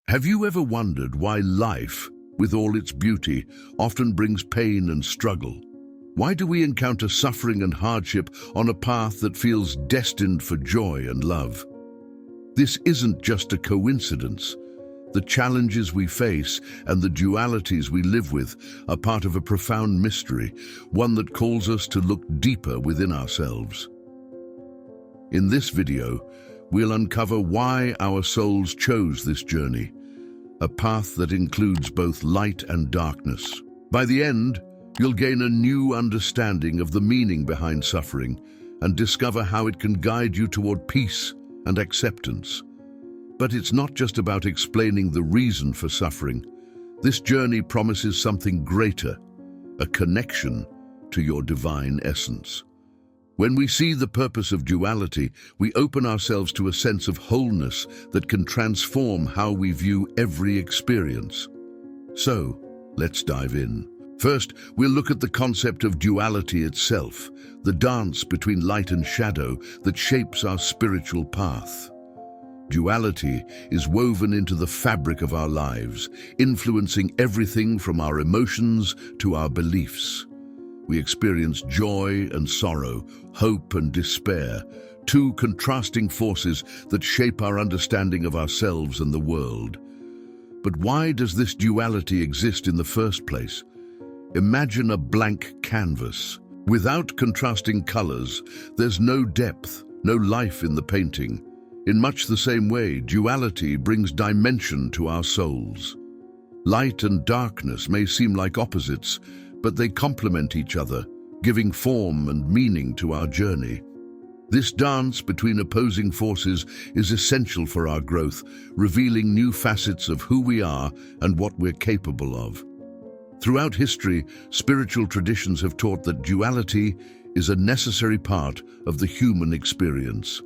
Have you ever wondered why life, with all its beauty, often brings pain and struggle? Why do we encounter suffering and hardship on a path that feels destined for joy and love? This isn't just a coincidence. The challenges we face and the dualities we live with are part of a profound mystery, one that calls us to look deeper within ourselves. In this video, we'll uncover why our souls chose this journey, a path that includes both light and darkness. By the end, you'll gain a new understanding of the meaning behind suffering and discover how it can guide you toward peace and acceptance. But it's not just about explaining the reason for suffering. This journey promises something greater, a connection to your divine essence. When we see the purpose of duality, we open ourselves to a sense of wholeness that can transform how we view every experience. So, let's dive in. First, we'll look at the concept of duality itself, the dance between light and shadow that shapes our spiritual path. Duality is woven into the fabric of our lives, influencing everything from our emotions to our beliefs. We experience joy and sorrow, hope and despair, two contrasting forces that shape our understanding of ourselves and the world. But why does this duality exist in the first place? Imagine a blank canvas. Without contrasting colors, there's no depth, no life in the painting. In much the same way, duality brings dimension to our souls. Light and darkness may seem like opposites, but they complement each other, giving form and meaning to our journey. This dance between opposing forces is essential for our growth, revealing new facets of who we are and what we're capable of. Throughout history, spiritual traditions have taught that duality is a necessary part of the human experience.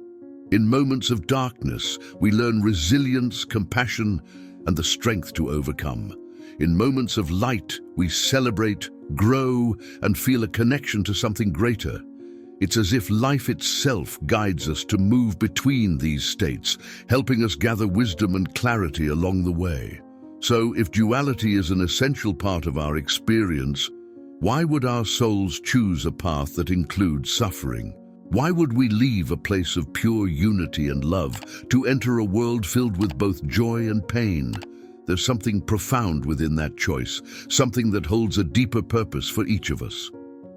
In moments of darkness, we learn resilience, compassion, and the strength to overcome. In moments of light, we celebrate, grow, and feel a connection to something greater. It's as if life itself guides us to move between these states, helping us gather wisdom and clarity along the way. So, if duality is an essential part of our experience, why would our souls choose a path that includes suffering? Why would we leave a place of pure unity and love to enter a world filled with both joy and pain? There's something profound within that choice, something that holds a deeper purpose for each of us.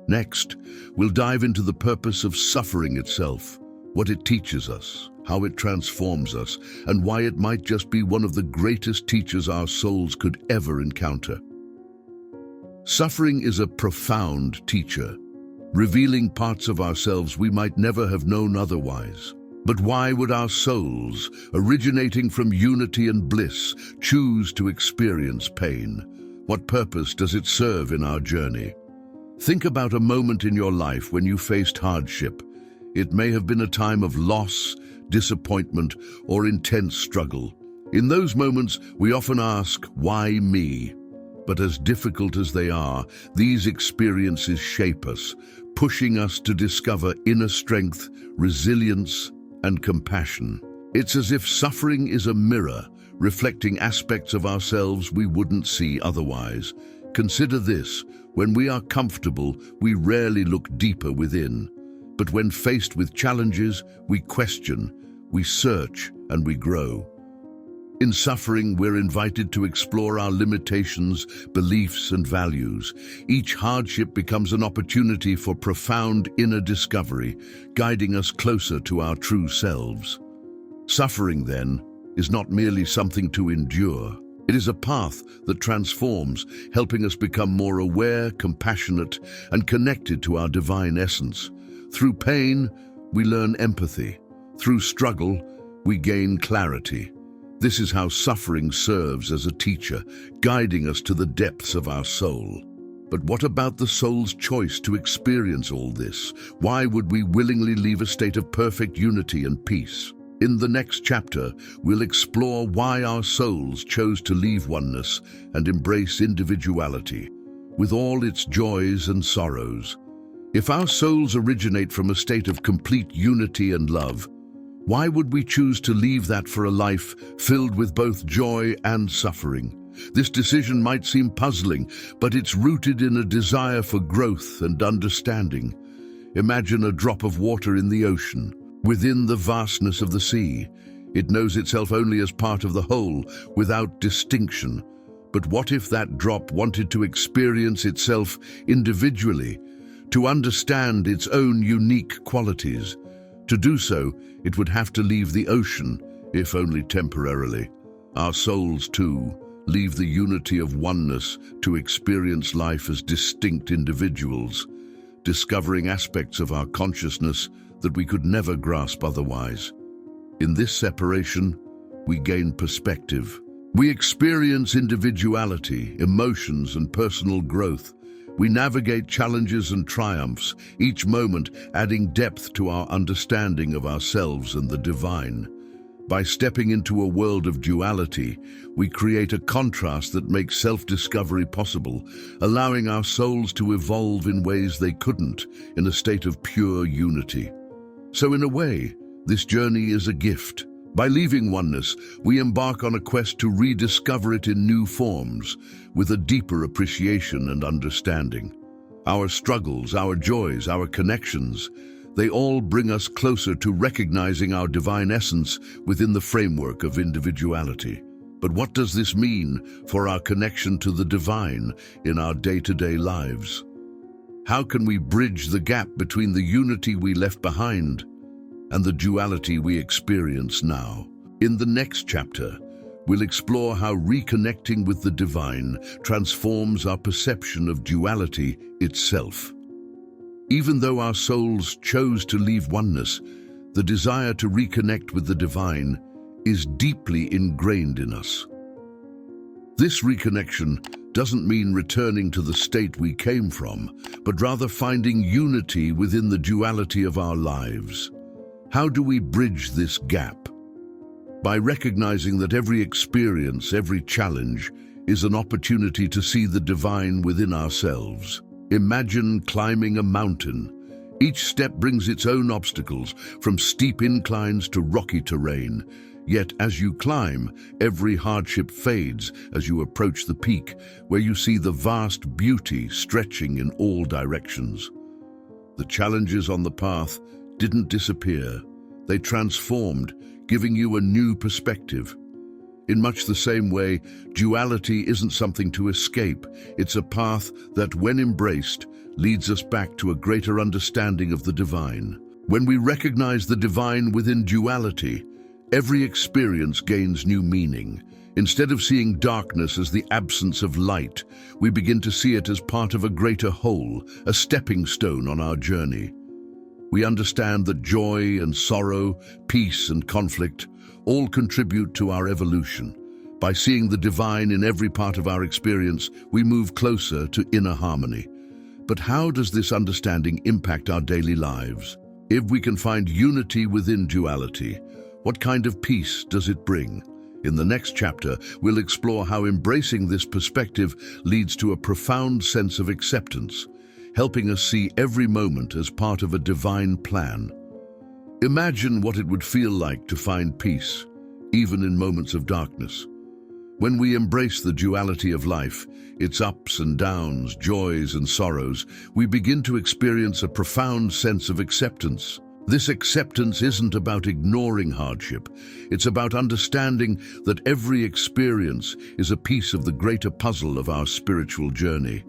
Next, we'll dive into the purpose of suffering itself, what it teaches us, how it transforms us, and why it might just be one of the greatest teachers our souls could ever encounter. Suffering is a profound teacher, revealing parts of ourselves we might never have known otherwise. But why would our souls, originating from unity and bliss, choose to experience pain? What purpose does it serve in our journey? Think about a moment in your life when you faced hardship. It may have been a time of loss, disappointment, or intense struggle. In those moments, we often ask, why me? But as difficult as they are, these experiences shape us, pushing us to discover inner strength, resilience, and compassion. It's as if suffering is a mirror, reflecting aspects of ourselves we wouldn't see otherwise. Consider this: when we are comfortable, we rarely look deeper within. But when faced with challenges, we question, we search, and we grow. In suffering, we're invited to explore our limitations, beliefs, and values. Each hardship becomes an opportunity for profound inner discovery, guiding us closer to our true selves. Suffering, then, is not merely something to endure. It is a path that transforms, helping us become more aware, compassionate, and connected to our divine essence. Through pain, we learn empathy. Through struggle, we gain clarity. This is how suffering serves as a teacher, guiding us to the depths of our soul. But what about the soul's choice to experience all this? Why would we willingly leave a state of perfect unity and peace? In the next chapter, we'll explore why our souls chose to leave oneness and embrace individuality, with all its joys and sorrows. If our souls originate from a state of complete unity and love, Why would we choose to leave that for a life filled with both joy and suffering? This decision might seem puzzling, but it's rooted in a desire for growth and understanding. Imagine a drop of water in the ocean. Within the vastness of the sea, it knows itself only as part of the whole, without distinction. But what if that drop wanted to experience itself individually, to understand its own unique qualities? To do so, it would have to leave the ocean, if only temporarily. Our souls, too, leave the unity of oneness to experience life as distinct individuals, discovering aspects of our consciousness that we could never grasp otherwise. In this separation, we gain perspective. We experience individuality, emotions, and personal growth. We navigate challenges and triumphs, each moment adding depth to our understanding of ourselves and the divine. By stepping into a world of duality, we create a contrast that makes self-discovery possible, allowing our souls to evolve in ways they couldn't in a state of pure unity. So in a way, this journey is a gift. By leaving oneness, we embark on a quest to rediscover it in new forms, with a deeper appreciation and understanding. Our struggles, our joys, our connections, they all bring us closer to recognizing our divine essence within the framework of individuality. But what does this mean for our connection to the divine in our day-to-day lives? How can we bridge the gap between the unity we left behind and the duality we experience now? In the next chapter, we'll explore how reconnecting with the divine transforms our perception of duality itself. Even though our souls chose to leave oneness, the desire to reconnect with the divine is deeply ingrained in us. This reconnection doesn't mean returning to the state we came from, but rather finding unity within the duality of our lives. How do we bridge this gap? By recognizing that every experience, every challenge, is an opportunity to see the divine within ourselves. Imagine climbing a mountain. Each step brings its own obstacles, from steep inclines to rocky terrain. Yet as you climb, every hardship fades as you approach the peak, where you see the vast beauty stretching in all directions. The challenges on the path didn't disappear. They transformed, giving you a new perspective. In much the same way, duality isn't something to escape. It's a path that, when embraced, leads us back to a greater understanding of the divine. When we recognize the divine within duality, every experience gains new meaning. Instead of seeing darkness as the absence of light, we begin to see it as part of a greater whole, a stepping stone on our journey. We understand that joy and sorrow, peace and conflict all contribute to our evolution. By seeing the divine in every part of our experience, we move closer to inner harmony. But how does this understanding impact our daily lives? If we can find unity within duality, what kind of peace does it bring? In the next chapter, we'll explore how embracing this perspective leads to a profound sense of acceptance, helping us see every moment as part of a divine plan. Imagine what it would feel like to find peace, even in moments of darkness. When we embrace the duality of life, its ups and downs, joys and sorrows, we begin to experience a profound sense of acceptance. This acceptance isn't about ignoring hardship. It's about understanding that every experience is a piece of the greater puzzle of our spiritual journey.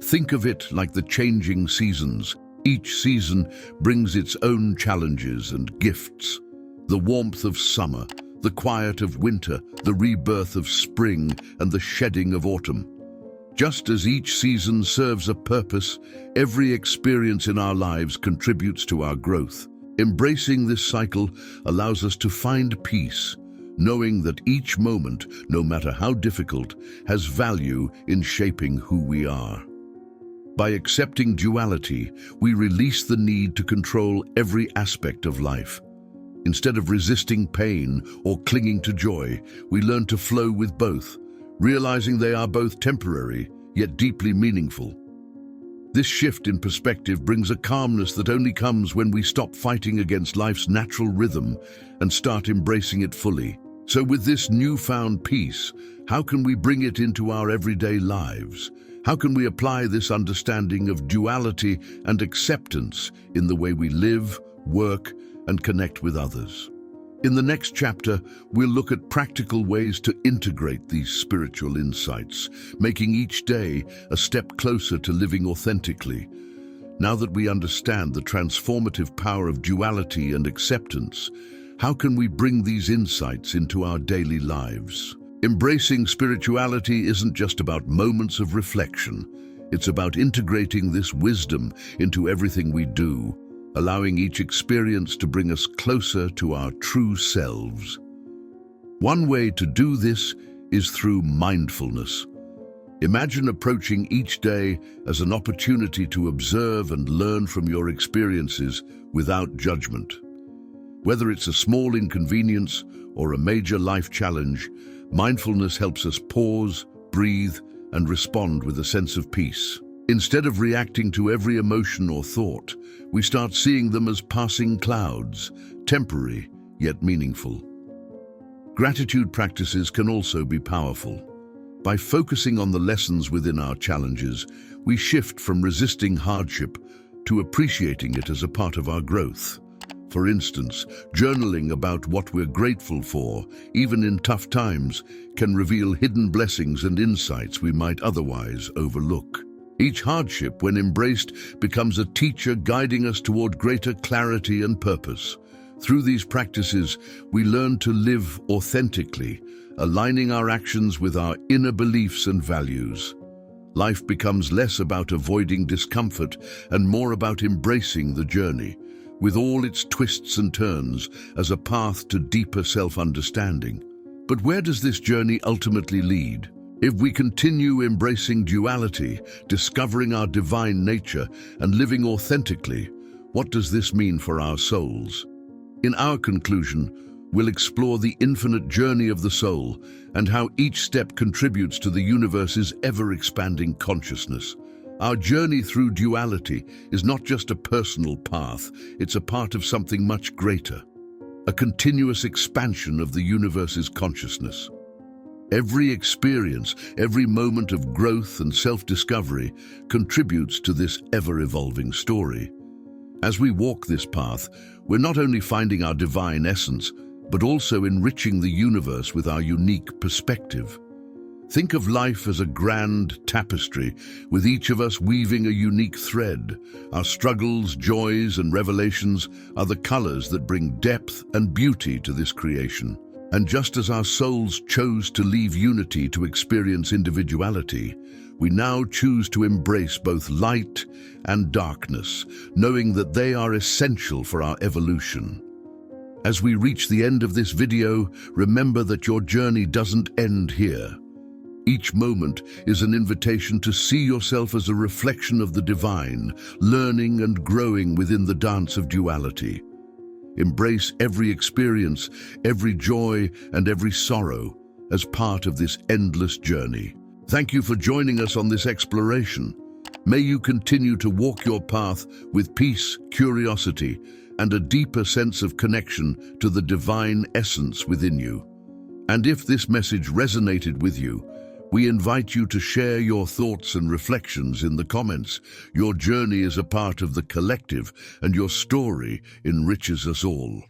Think of it like the changing seasons. Each season brings its own challenges and gifts. The warmth of summer, the quiet of winter, the rebirth of spring, and the shedding of autumn. Just as each season serves a purpose, every experience in our lives contributes to our growth. Embracing this cycle allows us to find peace, knowing that each moment, no matter how difficult, has value in shaping who we are. By accepting duality, we release the need to control every aspect of life. Instead of resisting pain or clinging to joy, we learn to flow with both, realizing they are both temporary, yet deeply meaningful. This shift in perspective brings a calmness that only comes when we stop fighting against life's natural rhythm and start embracing it fully. So with this newfound peace, how can we bring it into our everyday lives? How can we apply this understanding of duality and acceptance in the way we live, work, and connect with others? In the next chapter, we'll look at practical ways to integrate these spiritual insights, making each day a step closer to living authentically. Now that we understand the transformative power of duality and acceptance, how can we bring these insights into our daily lives? Embracing spirituality isn't just about moments of reflection. It's about integrating this wisdom into everything we do, allowing each experience to bring us closer to our true selves. One way to do this is through mindfulness. Imagine approaching each day as an opportunity to observe and learn from your experiences without judgment. Whether it's a small inconvenience or a major life challenge, mindfulness helps us pause, breathe, and respond with a sense of peace. Instead of reacting to every emotion or thought, we start seeing them as passing clouds, temporary yet meaningful. Gratitude practices can also be powerful. By focusing on the lessons within our challenges, we shift from resisting hardship to appreciating it as a part of our growth. For instance, journaling about what we're grateful for, even in tough times, can reveal hidden blessings and insights we might otherwise overlook. Each hardship, when embraced, becomes a teacher guiding us toward greater clarity and purpose. Through these practices, we learn to live authentically, aligning our actions with our inner beliefs and values. Life becomes less about avoiding discomfort and more about embracing the journey, with all its twists and turns, as a path to deeper self-understanding. But where does this journey ultimately lead? If we continue embracing duality, discovering our divine nature, and living authentically, what does this mean for our souls? In our conclusion, we'll explore the infinite journey of the soul and how each step contributes to the universe's ever-expanding consciousness. Our journey through duality is not just a personal path, it's a part of something much greater, a continuous expansion of the universe's consciousness. Every experience, every moment of growth and self-discovery contributes to this ever-evolving story. As we walk this path, we're not only finding our divine essence, but also enriching the universe with our unique perspective. Think of life as a grand tapestry, with each of us weaving a unique thread. Our struggles, joys, and revelations are the colors that bring depth and beauty to this creation. And just as our souls chose to leave unity to experience individuality, we now choose to embrace both light and darkness, knowing that they are essential for our evolution. As we reach the end of this video, remember that your journey doesn't end here. Each moment is an invitation to see yourself as a reflection of the divine, learning and growing within the dance of duality. Embrace every experience, every joy, and every sorrow as part of this endless journey. Thank you for joining us on this exploration. May you continue to walk your path with peace, curiosity, and a deeper sense of connection to the divine essence within you. And if this message resonated with you, we invite you to share your thoughts and reflections in the comments. Your journey is a part of the collective, and your story enriches us all.